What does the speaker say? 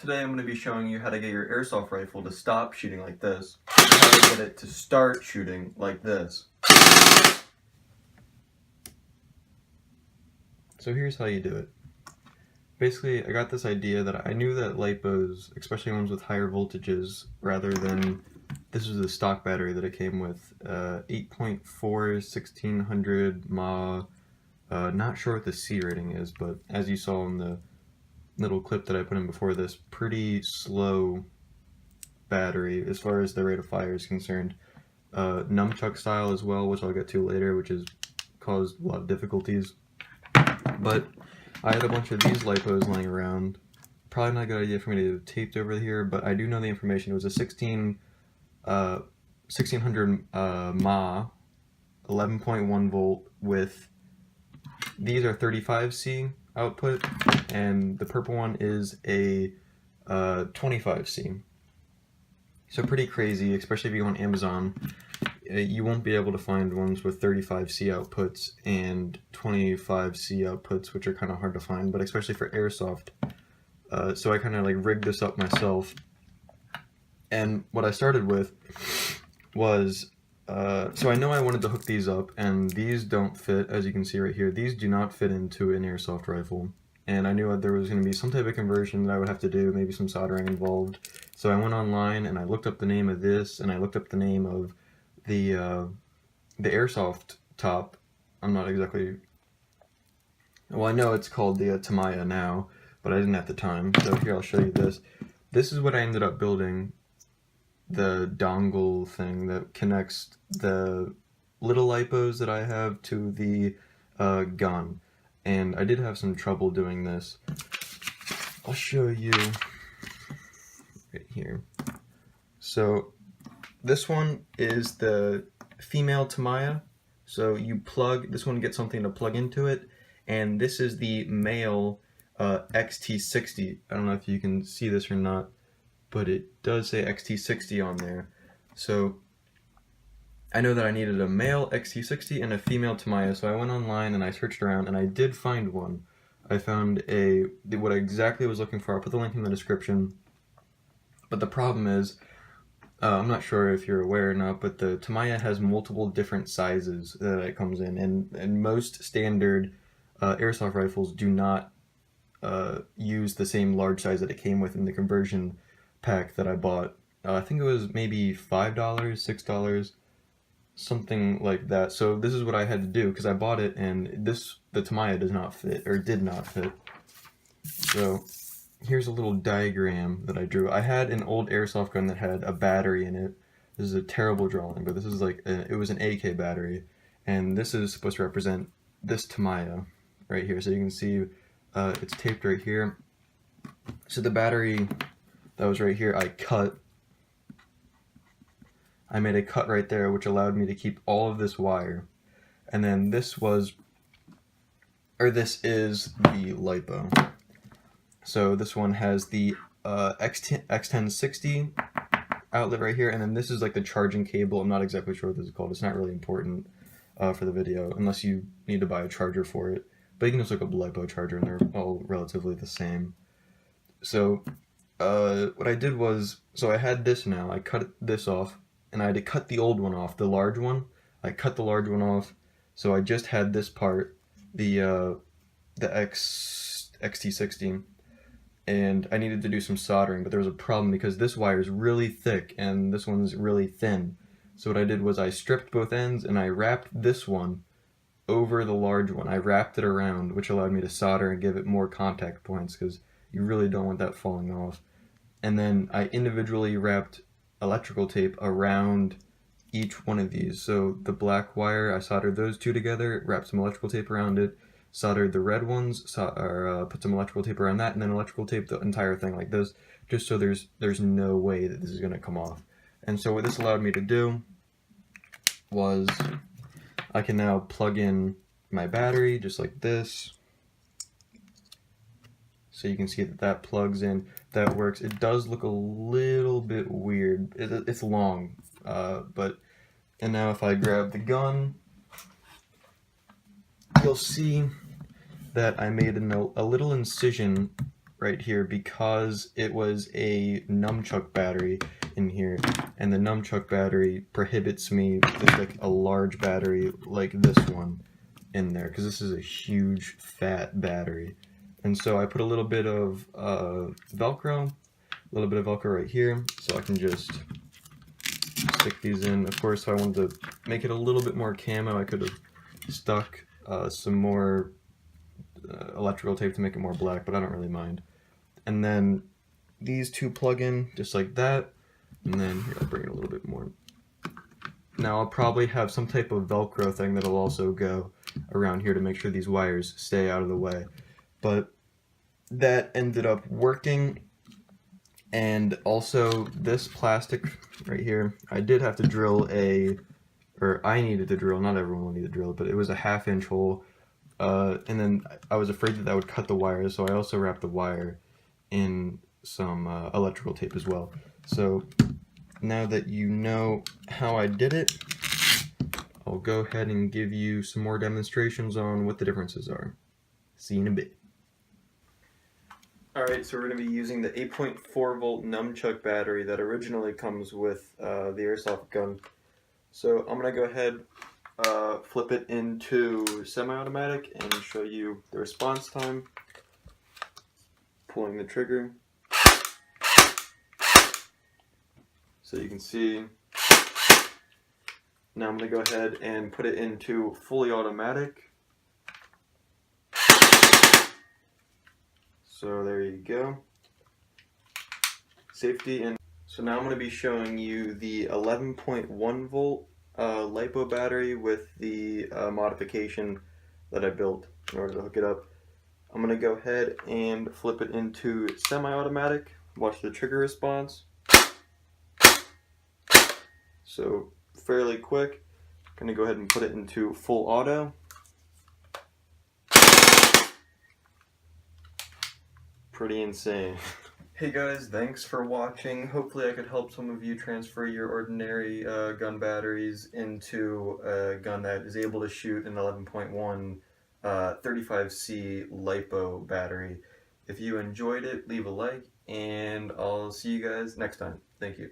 Today I'm going to be showing you how to get your airsoft rifle to stop shooting like this, and how to get it to start shooting like this. So here's how you do it. Basically, I got this idea that I knew that LIPOs, especially ones with higher voltages, rather than, this was the stock battery that it came with, 8.4 1600 mAh, not sure what the C rating is, but as you saw in the little clip that I put in before this, pretty slow battery as far as the rate of fire is concerned. Nunchuck style as well, which I'll get to later, which has caused a lot of difficulties. But I had a bunch of these LIPOs laying around. Probably not a good idea for me to have taped over here, but I do know the information. It was a 1600 mAh, 11.1 volt with, these are 35C output, and the purple one is a 25C. So pretty crazy, especially if you go on Amazon. You won't be able to find ones with 35C outputs and 25C outputs, which are kind of hard to find, but especially for airsoft. So I kind of like rigged this up myself. And what I started with was, so I know I wanted to hook these up, and these don't fit, as you can see right here. These do not fit into an airsoft rifle. And I knew that there was going to be some type of conversion that I would have to do, maybe some soldering involved. So I went online and I looked up the name of this, and I looked up the name of the airsoft top. I'm not exactly, well, I know it's called the tamia now, but I didn't at the time. So here, I'll show you this. This is what I ended up building, the dongle thing that connects the little LIPOs that I have to the gun. And I did have some trouble doing this. I'll show you right here. So this one is the female tamia. So you plug, this one gets something to plug into it, and this is the male XT60. I don't know if you can see this or not, but it does say XT60 on there. So I know that I needed a male XT60 and a female tamia, so I went online and I searched around, and I did find one. I found what I exactly was looking for. I'll put the link in the description. But the problem is, I'm not sure if you're aware or not, but the tamia has multiple different sizes that it comes in, and most standard airsoft rifles do not use the same large size that it came with in the conversion pack that I bought. I think it was maybe $5, $6, something like that. So this is what I had to do, because I bought it, and the tamia does not fit, or did not fit. So here's a little diagram that I drew. I had an old airsoft gun that had a battery in it. This is a terrible drawing, but this is like, it was an AK battery, and this is supposed to represent this tamia right here. So you can see it's taped right here. So the battery that was right here, I made a cut right there, which allowed me to keep all of this wire. And then this is the LIPO. So this one has the X1060 outlet right here, and then this is like the charging cable. I'm not exactly sure what this is called. It's not really important for the video, unless you need to buy a charger for it. But you can just look up LIPO charger, and they're all relatively the same. So what I did was, so I had this now. I cut this off, and I had to cut the old one off, the large one. I cut the large one off, so I just had this part, the XT60. And I needed to do some soldering, but there was a problem because this wire is really thick and this one's really thin. So what I did was I stripped both ends and I wrapped this one over the large one. I wrapped it around, which allowed me to solder and give it more contact points, because you really don't want that falling off. And then I individually wrapped electrical tape around each one of these. So the black wire, I soldered those two together, wrapped some electrical tape around it, soldered the red ones, put some electrical tape around that, and then electrical tape the entire thing like this, just so there's no way that this is going to come off. And so what this allowed me to do was I can now plug in my battery just like this. So you can see that that plugs in, that works. It does look a little bit weird. It's long, and now if I grab the gun, you'll see that I made a little incision right here because it was a nunchuck battery in here, and the nunchuck battery prohibits me with like a large battery like this one in there, because this is a huge fat battery. And so I put a little bit of Velcro right here, so I can just stick these in. Of course, if I wanted to make it a little bit more camo, I could have stuck some more electrical tape to make it more black, but I don't really mind. And then these two plug in just like that, and then here, I'll bring it a little bit more. Now I'll probably have some type of Velcro thing that'll also go around here to make sure these wires stay out of the way. But that ended up working. And also this plastic right here, I did have to drill I needed to drill, not everyone will need to drill, but it was a 1/2 inch hole. And then I was afraid that would cut the wire, so I also wrapped the wire in some electrical tape as well. So now that you know how I did it, I'll go ahead and give you some more demonstrations on what the differences are. See you in a bit. Alright, so we're going to be using the 8.4 volt nunchuck battery that originally comes with the Airsoft gun. So I'm going to go ahead, flip it into semi-automatic and show you the response time. Pulling the trigger. So you can see. Now I'm going to go ahead and put it into fully automatic. So there you go. Safety. And so now I'm going to be showing you the 11.1 volt LiPo battery with the modification that I built in order to hook it up. I'm going to go ahead and flip it into semi-automatic. Watch the trigger response. So fairly quick. I'm going to go ahead and put it into full auto. Pretty insane. Hey guys, thanks for watching. Hopefully I could help some of you transfer your ordinary gun batteries into a gun that is able to shoot an 11.1 35C LiPo battery. If you enjoyed it, leave a like, and I'll see you guys next time. Thank you.